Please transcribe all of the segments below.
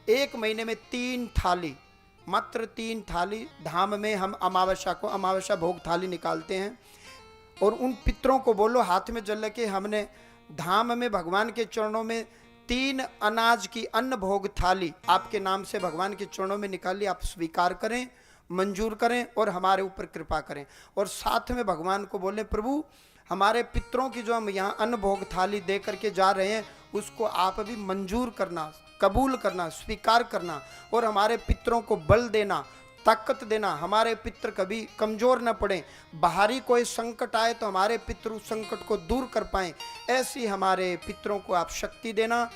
एक महीने में 3 थाली, मात्र 3 थाली धाम में हम अमावस्या भोग थाली निकालते हैं। और उन पितरों को बोलो हाथ में जल के हमने धाम में भगवान के चरणों में 3 अनाज की अन्न भोग थाली आपके नाम से भगवान के चरणों में निकाली, आप स्वीकार करें, मंजूर करें और हमारे ऊपर कृपा करें। और साथ में भगवान को बोले प्रभु हमारे पितरों की जो हम यहाँ अन्न भोग थाली दे करके जा रहे हैं उसको आप भी मंजूर करना, कबूल करना, स्वीकार करना और हमारे पितरों को बल देना, ताकत देना, हमारे पितर कभी कमजोर न पड़े, बाहरी कोई संकट आए तो हमारे पितर उस संकट को दूर कर पाएं, ऐसी हमारे पितरों को आप शक्ति देना।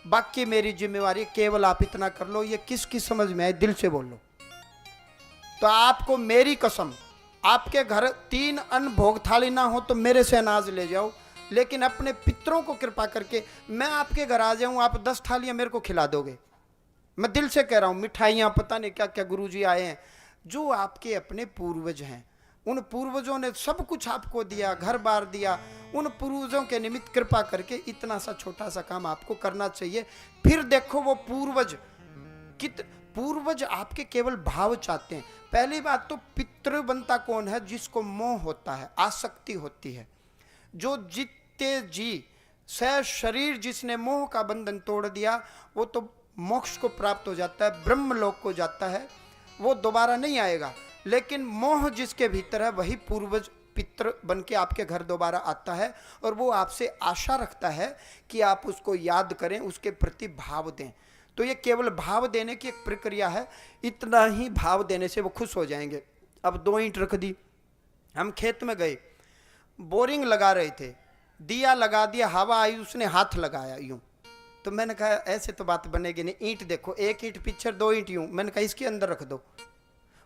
बाकी मेरी जिम्मेवारी, केवल आप इतना कर लो। ये किसकी समझ में आए दिल से बोल लो। तो आपको मेरी कसम, आपके घर 3 अन्न भोग थाली ना हो तो मेरे से अनाज ले जाओ, लेकिन अपने पितरों को कृपा करके मैं आपके घर आ जाऊं, आप 10 थालियां मेरे को खिला दोगे। मैं दिल से कह रहा हूं, मिठाइयां पता नहीं क्या क्या गुरुजी आए हैं, जो आपके अपने पूर्वज हैं, उन पूर्वजों ने सब कुछ आपको दिया, घर बार दिया, उन पूर्वजों के निमित्त कृपा करके इतना सा छोटा सा काम आपको करना चाहिए। फिर देखो वो पूर्वज आपके केवल भाव चाहते हैं। पहली बात तो पितृ बनता कौन है? जिसको मोह होता है, आसक्ति होती है। जो जीते जी स शरीर जिसने मोह का बंधन तोड़ दिया वो तो मोक्ष को प्राप्त हो जाता है, ब्रह्मलोक को जाता है, वो दोबारा नहीं आएगा। लेकिन मोह जिसके भीतर है वही पूर्वज पितृ बन के आपके घर दोबारा आता है और वो आपसे आशा रखता है कि आप उसको याद करें, उसके प्रति भाव दें। तो ये केवल भाव देने की एक प्रक्रिया है, इतना ही भाव देने से वो खुश हो जाएंगे। अब 2 ईंट रख दी, हम खेत में गए, बोरिंग लगा रहे थे, दिया लगा दिया, हवा आई, उसने हाथ लगाया यूं, तो मैंने कहा ऐसे तो बात बनेगी नहीं। ईंट देखो, 1 ईंट पीछे, 2 ईंट यूं, मैंने कहा इसके अंदर रख दो।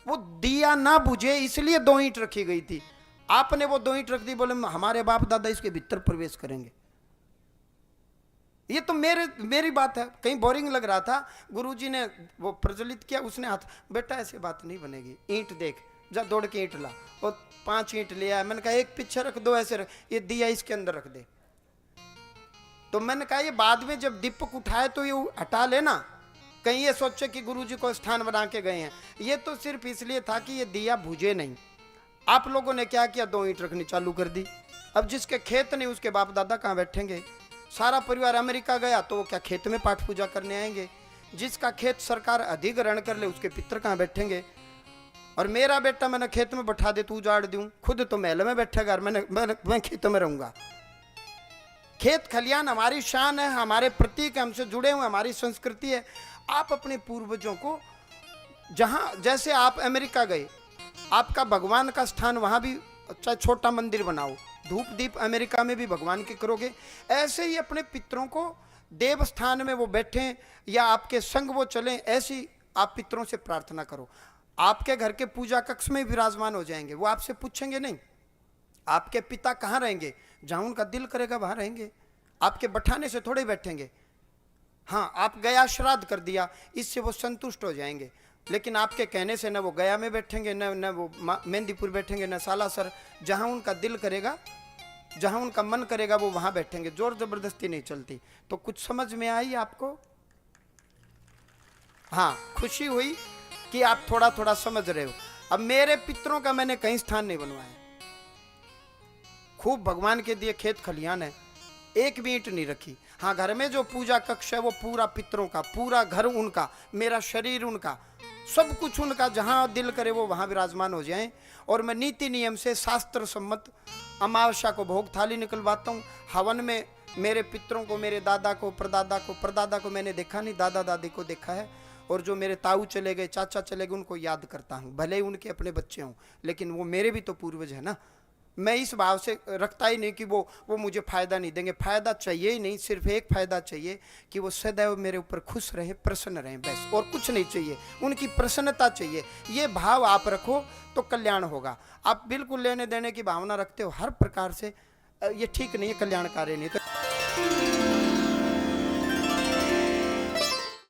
वो दिया ना बुझे इसलिए 2 ईंट रखी गई थी, आपने वो 2 ईंट रख दी, बोले हमारे बाप दादा इसके भीतर प्रवेश करेंगे। ये तो मेरी बात है। कहीं बोरिंग लग रहा था, गुरुजी ने वो प्रज्वलित किया, उसने हाथ, बेटा ऐसे बात नहीं बनेगी, ईंट देख, जा दौड़ के ईंट ला, और 5 ईंट ले आया। मैंने कहा एक पीछे रख दो, ऐसे रख, ये दिया इसके अंदर रख दे। तो मैंने कहा ये बाद में जब दीपक उठाए तो ये हटा लेना, कहीं ये सोचे कि गुरुजी को स्थान बना के गए हैं। ये तो सिर्फ इसलिए था कि ये दिया बुझे नहीं। आप लोगों ने क्या किया, 2 ईंट रखनी चालू कर दी। अब जिसके खेत नहीं उसके बाप दादा कहाँ बैठेंगे? सारा परिवार अमेरिका गया तो वो क्या खेत में पाठ पूजा करने आएंगे? जिसका खेत सरकार अधिग्रहण कर ले उसके पितर कहाँ बैठेंगे? और मेरा बेटा मैंने खेत में बैठा दे तो उजाड़ दूं, खुद तो महल में बैठेगा और मैं खेत में रहूंगा। खेत खलियान हमारी शान है, हमारे प्रतीक, हमसे जुड़े हुए, हमारी संस्कृति है। आप अपने पूर्वजों को, जहां जैसे आप अमेरिका गए, आपका भगवान का स्थान वहां भी चाहे छोटा मंदिर बनाओ, धूप दीप अमेरिका में भी भगवान के करोगे, ऐसे ही अपने पितरों को देव स्थान में वो बैठें या आपके संग वो चलें, ऐसी आप पितरों से प्रार्थना करो। आपके घर के पूजा कक्ष में विराजमान हो जाएंगे, वो आपसे पूछेंगे नहीं आपके पिता कहाँ रहेंगे, जहाँ उनका दिल करेगा वहाँ रहेंगे, आपके बैठाने से थोड़े बैठेंगे। हाँ, आप गया श्राद्ध कर दिया, इससे वो संतुष्ट हो जाएंगे, लेकिन आपके कहने से न वो गया में बैठेंगे, न वो मेहंदीपुर बैठेंगे, न सालासर, जहाँ उनका दिल करेगा, जहाँ उनका मन करेगा वो वहाँ बैठेंगे। जोर जबरदस्ती नहीं चलती। तो कुछ समझ में आई आपको? हाँ, खुशी हुई कि आप थोड़ा थोड़ा समझ रहे हो। अब मेरे पितरों का मैंने कहीं स्थान नहीं बनवाया, खूब भगवान के दिए खेत खलियान है, एक भी ईंट नहीं रखी। हाँ, घर में जो पूजा कक्ष है वो पूरा पितरों का, पूरा घर उनका, मेरा शरीर उनका, सब कुछ उनका, जहाँ दिल करे वो वहाँ विराजमान हो जाएं। और मैं नीति नियम से शास्त्र सम्मत अमावस्या को भोग थाली निकलवाता हूँ। हवन में मेरे पितरों को, मेरे दादा को, परदादा को मैंने देखा नहीं, दादा दादी को देखा है। और जो मेरे ताऊ चले गए, चाचा चले गए, उनको याद करता हूँ, भले ही उनके अपने बच्चे हों, लेकिन वो मेरे भी तो पूर्वज है ना। मैं इस भाव से रखता ही नहीं कि वो मुझे फ़ायदा नहीं देंगे। फ़ायदा चाहिए ही नहीं, सिर्फ एक फ़ायदा चाहिए कि वो सदैव मेरे ऊपर खुश रहें, प्रसन्न रहें, बस, और कुछ नहीं चाहिए, उनकी प्रसन्नता चाहिए। ये भाव आप रखो तो कल्याण होगा। आप बिल्कुल लेने देने की भावना रखते हो हर प्रकार से, ये ठीक नहीं है, कल्याणकारी नहीं। तो